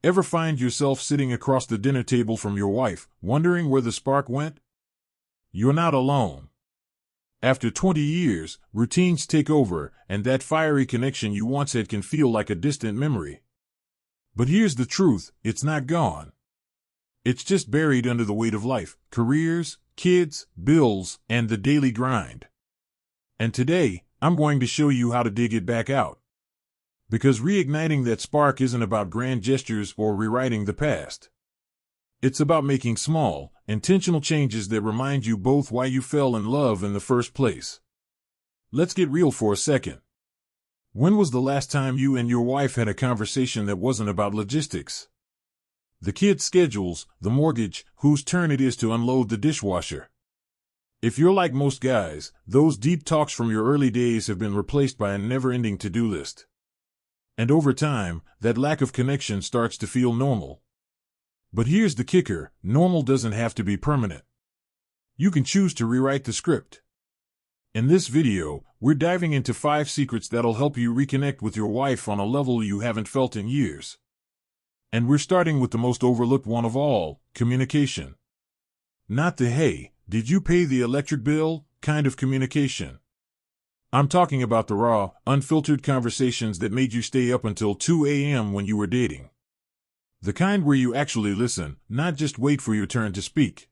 Ever find yourself sitting across the dinner table from your wife, wondering where the spark went? You're not alone. After 20 years, routines take over, and that fiery connection you once had can feel like a distant memory. But here's the truth, it's not gone. It's just buried under the weight of life, careers, kids, bills, and the daily grind. And today, I'm going to show you how to dig it back out. Because reigniting that spark isn't about grand gestures or rewriting the past. It's about making small, intentional changes that remind you both why you fell in love in the first place. Let's get real for a second. When was the last time you and your wife had a conversation that wasn't about logistics? The kids' schedules, the mortgage, whose turn it is to unload the dishwasher. If you're like most guys, those deep talks from your early days have been replaced by a never-ending to-do list. And over time, that lack of connection starts to feel normal. But here's the kicker, normal doesn't have to be permanent. You can choose to rewrite the script. In this video, we're diving into 5 secrets that'll help you reconnect with your wife on a level you haven't felt in years. And we're starting with the most overlooked one of all, communication. Not the "hey, did you pay the electric bill" kind of communication. I'm talking about the raw, unfiltered conversations that made you stay up until 2 a.m. when you were dating. The kind where you actually listen, not just wait for your turn to speak.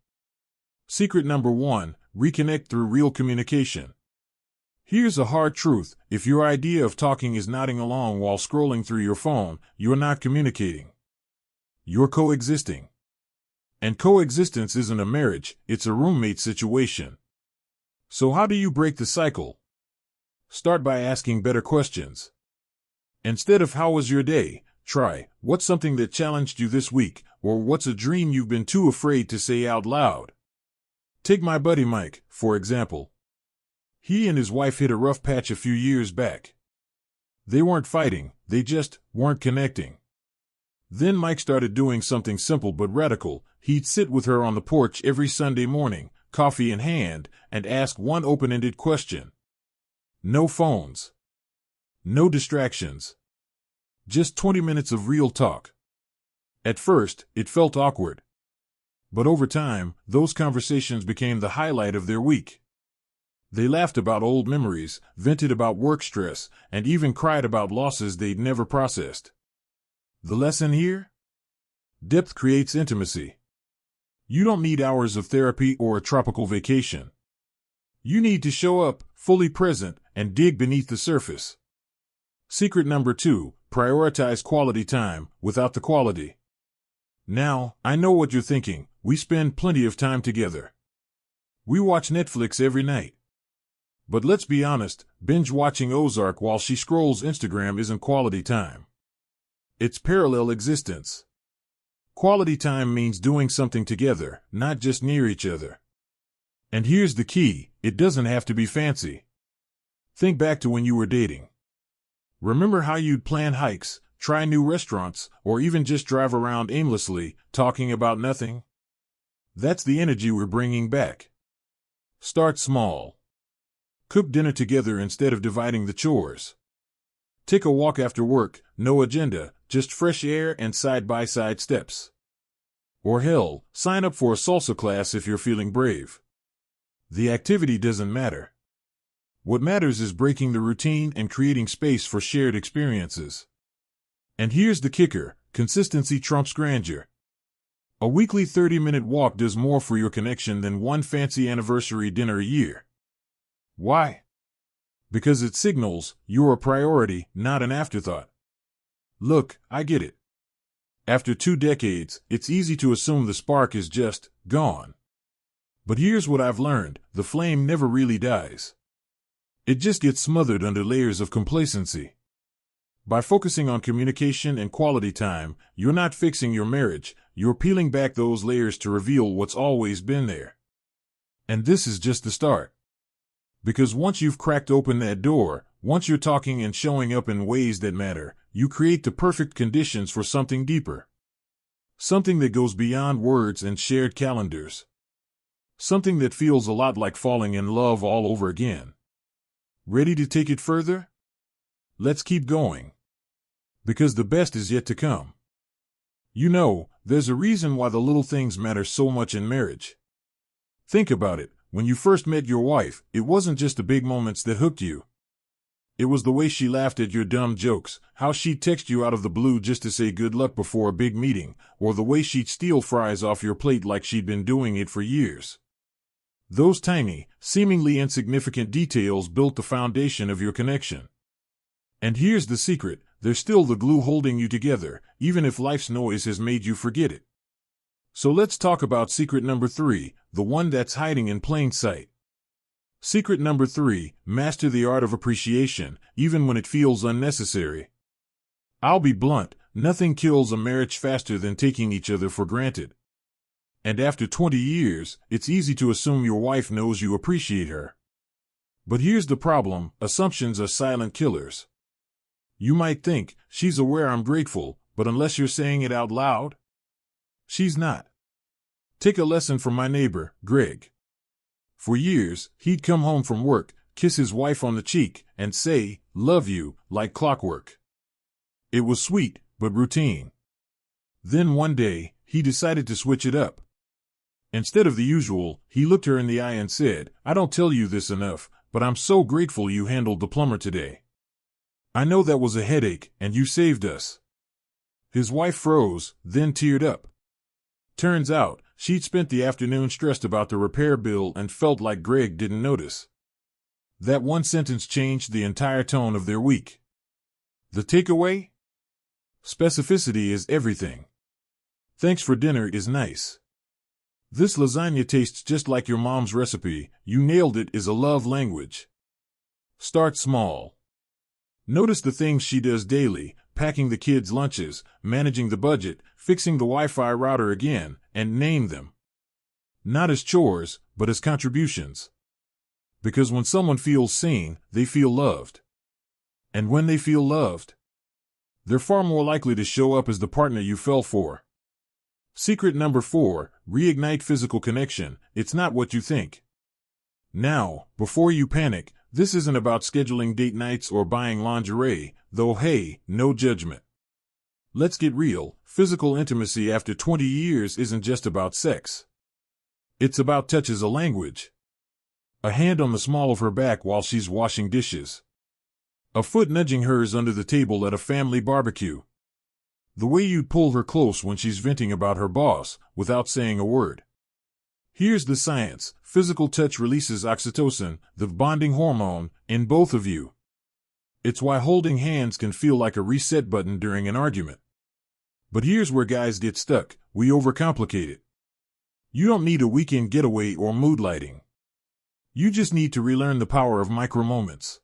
Secret number 1, reconnect through real communication. Here's a hard truth, if your idea of talking is nodding along while scrolling through your phone, you're not communicating. You're coexisting. And coexistence isn't a marriage, it's a roommate situation. So how do you break the cycle? Start by asking better questions. Instead of "how was your day?" try, "what's something that challenged you this week?" or "what's a dream you've been too afraid to say out loud?" Take my buddy Mike, for example. He and his wife hit a rough patch a few years back. They weren't fighting, they just weren't connecting. Then Mike started doing something simple but radical. He'd sit with her on the porch every Sunday morning, coffee in hand, and ask one open-ended question. No phones. No distractions. Just 20 minutes of real talk. At first, it felt awkward. But over time, those conversations became the highlight of their week. They laughed about old memories, vented about work stress, and even cried about losses they'd never processed. The lesson here? Depth creates intimacy. You don't need hours of therapy or a tropical vacation. You need to show up, fully present, and dig beneath the surface. Secret number 2, prioritize quality time, without the quality. Now, I know what you're thinking, we spend plenty of time together. We watch Netflix every night. But let's be honest, binge-watching Ozark while she scrolls Instagram isn't quality time. It's parallel existence. Quality time means doing something together, not just near each other. And here's the key, it doesn't have to be fancy. Think back to when you were dating. Remember how you'd plan hikes, try new restaurants, or even just drive around aimlessly, talking about nothing? That's the energy we're bringing back. Start small. Cook dinner together instead of dividing the chores. Take a walk after work, no agenda, just fresh air and side-by-side steps. Or hell, sign up for a salsa class if you're feeling brave. The activity doesn't matter. What matters is breaking the routine and creating space for shared experiences. And here's the kicker, consistency trumps grandeur. A weekly 30-minute walk does more for your connection than one fancy anniversary dinner a year. Why? Because it signals you're a priority, not an afterthought. Look, I get it. After 2 decades, it's easy to assume the spark is just gone. But here's what I've learned, the flame never really dies. It just gets smothered under layers of complacency. By focusing on communication and quality time, you're not fixing your marriage, you're peeling back those layers to reveal what's always been there. And this is just the start. Because once you've cracked open that door, once you're talking and showing up in ways that matter, you create the perfect conditions for something deeper. Something that goes beyond words and shared calendars. Something that feels a lot like falling in love all over again. Ready to take it further? Let's keep going. Because the best is yet to come. You know, there's a reason why the little things matter so much in marriage. Think about it. When you first met your wife, it wasn't just the big moments that hooked you. It was the way she laughed at your dumb jokes, how she'd text you out of the blue just to say good luck before a big meeting, or the way she'd steal fries off your plate like she'd been doing it for years. Those tiny, seemingly insignificant details built the foundation of your connection. And here's the secret, they're still the glue holding you together, even if life's noise has made you forget it. So let's talk about secret number 3, the one that's hiding in plain sight. Secret number 3, master the art of appreciation, even when it feels unnecessary. I'll be blunt, nothing kills a marriage faster than taking each other for granted. And after 20 years, it's easy to assume your wife knows you appreciate her. But here's the problem, assumptions are silent killers. You might think, she's aware I'm grateful, but unless you're saying it out loud, she's not. Take a lesson from my neighbor, Greg. For years, he'd come home from work, kiss his wife on the cheek, and say, "Love you," like clockwork. It was sweet, but routine. Then one day, he decided to switch it up. Instead of the usual, he looked her in the eye and said, "I don't tell you this enough, but I'm so grateful you handled the plumber today. I know that was a headache, and you saved us." His wife froze, then teared up. Turns out, she'd spent the afternoon stressed about the repair bill and felt like Greg didn't notice. That one sentence changed the entire tone of their week. The takeaway? Specificity is everything. "Thanks for dinner" is nice. "This lasagna tastes just like your mom's recipe, you nailed it" is a love language. Start small. Notice the things she does daily, packing the kids' lunches, managing the budget, fixing the Wi-Fi router again, and name them. Not as chores, but as contributions. Because when someone feels seen, they feel loved. And when they feel loved, they're far more likely to show up as the partner you fell for. Secret number 4, reignite physical connection. It's not what you think. Now, before you panic, this isn't about scheduling date nights or buying lingerie, though hey, no judgment. Let's get real, physical intimacy after 20 years isn't just about sex. It's about touch as a language. A hand on the small of her back while she's washing dishes. A foot nudging hers under the table at a family barbecue. The way you'd pull her close when she's venting about her boss, without saying a word. Here's the science, physical touch releases oxytocin, the bonding hormone, in both of you. It's why holding hands can feel like a reset button during an argument. But here's where guys get stuck, we overcomplicate it. You don't need a weekend getaway or mood lighting. You just need to relearn the power of micro moments.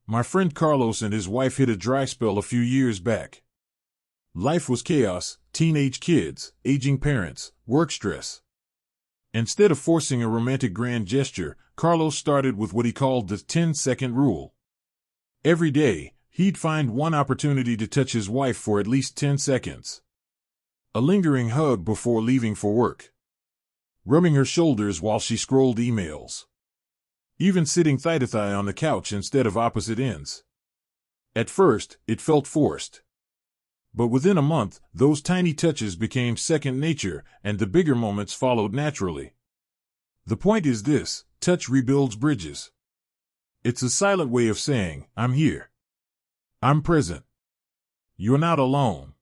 My friend Carlos and his wife hit a dry spell a few years back. Life was chaos, teenage kids, aging parents, work stress. Instead of forcing a romantic grand gesture, Carlos started with what he called the 10-second rule. Every day, he'd find one opportunity to touch his wife for at least 10 seconds. A lingering hug before leaving for work. Rubbing her shoulders while she scrolled emails. Even sitting thigh-to-thigh on the couch instead of opposite ends. At first, it felt forced. But within a month, those tiny touches became second nature, and the bigger moments followed naturally. The point is this, touch rebuilds bridges. It's a silent way of saying, "I'm here. I'm present. You're not alone."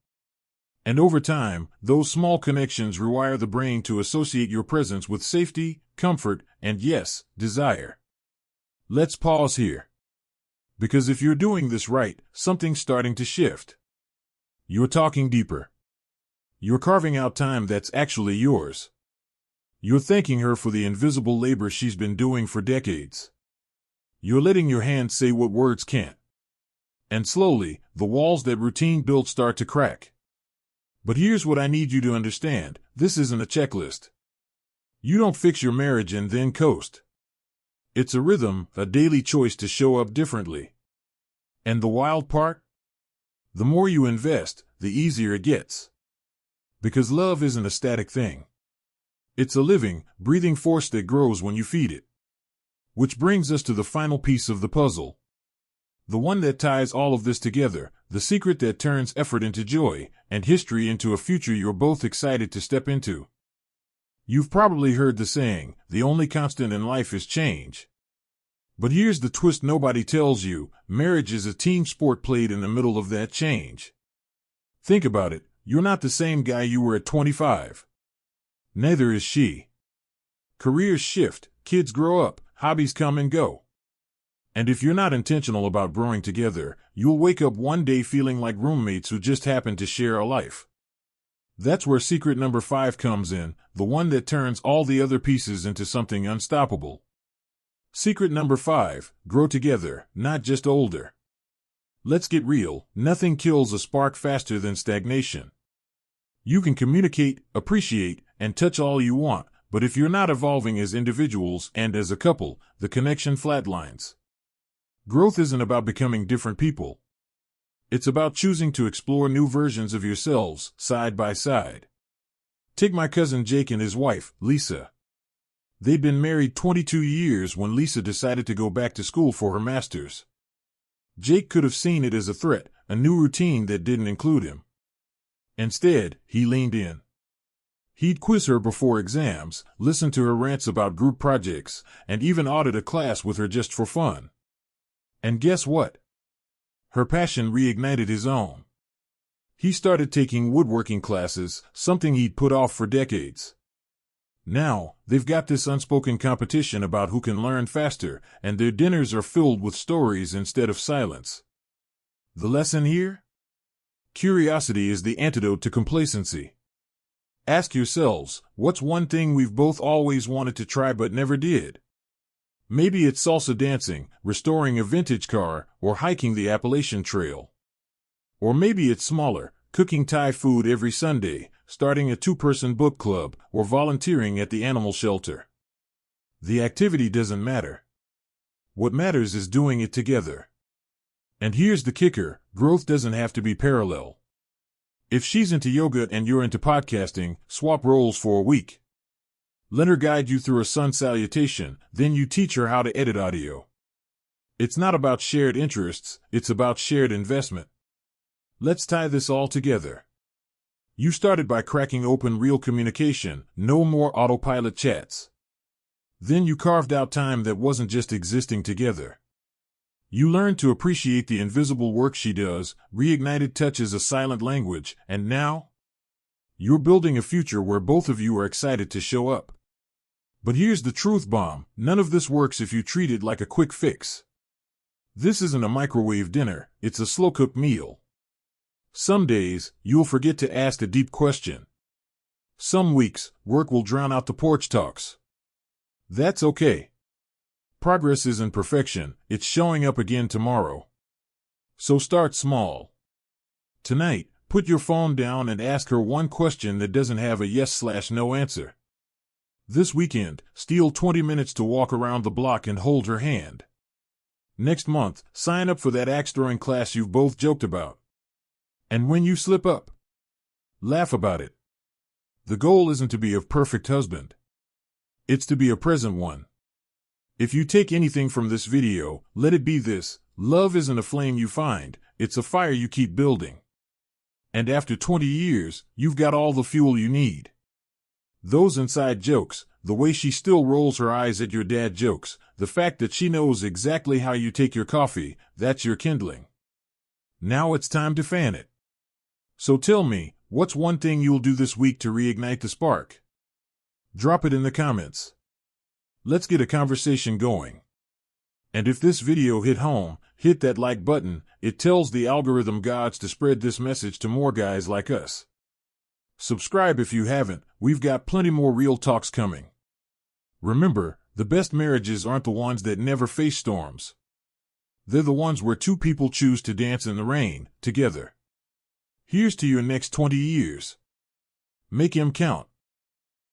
And over time, those small connections rewire the brain to associate your presence with safety, comfort, and yes, desire. Let's pause here. Because if you're doing this right, something's starting to shift. You're talking deeper. You're carving out time that's actually yours. You're thanking her for the invisible labor she's been doing for decades. You're letting your hands say what words can't. And slowly, the walls that routine built start to crack. But here's what I need you to understand, this isn't a checklist. You don't fix your marriage and then coast. It's a rhythm, a daily choice to show up differently. And the wild part? The more you invest, the easier it gets. Because love isn't a static thing. It's a living, breathing force that grows when you feed it. Which brings us to the final piece of the puzzle. The one that ties all of this together, the secret that turns effort into joy, and history into a future you're both excited to step into. You've probably heard the saying, the only constant in life is change. But here's the twist nobody tells you, marriage is a team sport played in the middle of that change. Think about it, you're not the same guy you were at 25. Neither is she. Careers shift, kids grow up, hobbies come and go. And if you're not intentional about growing together, you'll wake up one day feeling like roommates who just happen to share a life. That's where secret number 5 comes in, the one that turns all the other pieces into something unstoppable. Secret number 5, grow together, not just older. Let's get real, nothing kills a spark faster than stagnation. You can communicate, appreciate, and touch all you want, but if you're not evolving as individuals and as a couple, the connection flatlines. Growth isn't about becoming different people. It's about choosing to explore new versions of yourselves, side by side. Take my cousin Jake and his wife, Lisa. They'd been married 22 years when Lisa decided to go back to school for her master's. Jake could have seen it as a threat, a new routine that didn't include him. Instead, he leaned in. He'd quiz her before exams, listen to her rants about group projects, and even audit a class with her just for fun. And guess what? Her passion reignited his own. He started taking woodworking classes, something he'd put off for decades. Now, they've got this unspoken competition about who can learn faster, and their dinners are filled with stories instead of silence. The lesson here? Curiosity is the antidote to complacency. Ask yourselves, what's one thing we've both always wanted to try but never did? Maybe it's salsa dancing, restoring a vintage car, or hiking the Appalachian Trail. Or maybe it's smaller, cooking Thai food every Sunday, starting a 2-person book club, or volunteering at the animal shelter. The activity doesn't matter. What matters is doing it together. And here's the kicker, growth doesn't have to be parallel. If she's into yoga and you're into podcasting, swap roles for a week. Let her guide you through a sun salutation, then you teach her how to edit audio. It's not about shared interests, it's about shared investment. Let's tie this all together. You started by cracking open real communication, no more autopilot chats. Then you carved out time that wasn't just existing together. You learned to appreciate the invisible work she does, reignited touch as a silent language, and now? You're building a future where both of you are excited to show up. But here's the truth bomb, none of this works if you treat it like a quick fix. This isn't a microwave dinner, it's a slow-cooked meal. Some days, you'll forget to ask a deep question. Some weeks, work will drown out the porch talks. That's okay. Progress isn't perfection, it's showing up again tomorrow. So start small. Tonight, put your phone down and ask her one question that doesn't have a yes/no answer. This weekend, steal 20 minutes to walk around the block and hold her hand. Next month, sign up for that axe-throwing class you've both joked about. And when you slip up, laugh about it. The goal isn't to be a perfect husband. It's to be a present one. If you take anything from this video, let it be this: love isn't a flame you find, it's a fire you keep building. And after 20 years, you've got all the fuel you need. Those inside jokes, the way she still rolls her eyes at your dad jokes, the fact that she knows exactly how you take your coffee, that's your kindling. Now it's time to fan it. So tell me, what's one thing you'll do this week to reignite the spark? Drop it in the comments. Let's get a conversation going. And if this video hit home, hit that like button, it tells the algorithm gods to spread this message to more guys like us. Subscribe if you haven't, we've got plenty more real talks coming. Remember, the best marriages aren't the ones that never face storms. They're the ones where two people choose to dance in the rain, together. Here's to your next 20 years. Make 'em count.